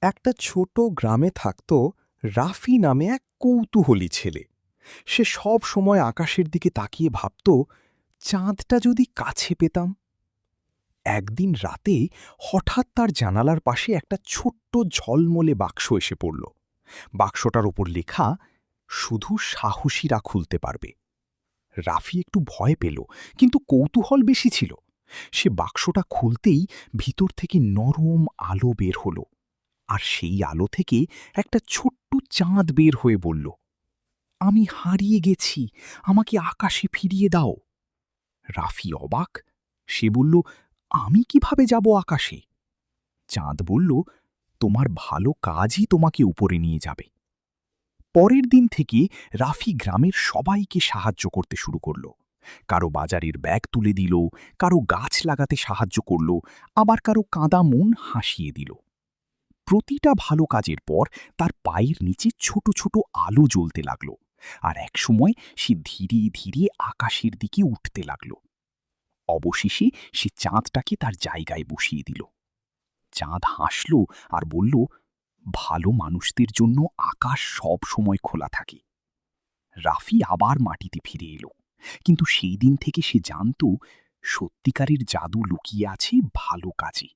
একটা ছোট গ্রামে থাকত রাফি নামে এক কৌতূহলী ছেলে। সে সব সময় আকাশের দিকে তাকিয়ে ভাবত, চাঁদটা যদি কাছে পেতাম। একদিন রাতে হঠাৎ তার জানালার পাশে একটা ছোট্ট ঝলমলে বাক্স এসে পড়ল। বাক্সটার ওপর লেখা, শুধু সাহসীরা খুলতে পারবে। রাফি একটু ভয় পেল, কিন্তু কৌতূহল বেশি ছিল। সে বাক্সটা খুলতেই ভিতর থেকে নরম আলো বের হলো, আর সেই আলো থেকে একটা ছোট্ট চাঁদ বের হয়ে বলল, আমি হারিয়ে গেছি, আমাকে আকাশে ফিরিয়ে দাও। রাফি অবাক। সে বলল, আমি কিভাবে যাব আকাশে? চাঁদ বলল, তোমার ভালো কাজই তোমাকে উপরে নিয়ে যাবে। পরের দিন থেকে রাফি গ্রামের সবাইকে সাহায্য করতে শুরু করল। কারো বাজারের ব্যাগ তুলে দিল, কারো গাছ লাগাতে সাহায্য করল, আবার কারো কাঁদা মন হাসিয়ে দিল। প্রতিটা ভালো কাজের পর তার পায়ের নিচে ছোট ছোট আলো জ্বলতে লাগল, আর একসময় সে ধীরে ধীরে আকাশের দিকে উঠতে লাগল। অবশেষে সে চাঁদটাকে তার জায়গায় বসিয়ে দিল। চাঁদ হাসল আর বলল, ভালো মানুষদের জন্য আকাশ সব সময় খোলা থাকে। রাফি আবার মাটিতে ফিরে এলো, কিন্তু সেই দিন থেকে সে জানত, সত্যিকারের জাদু লুকিয়ে আছে ভালো কাজে।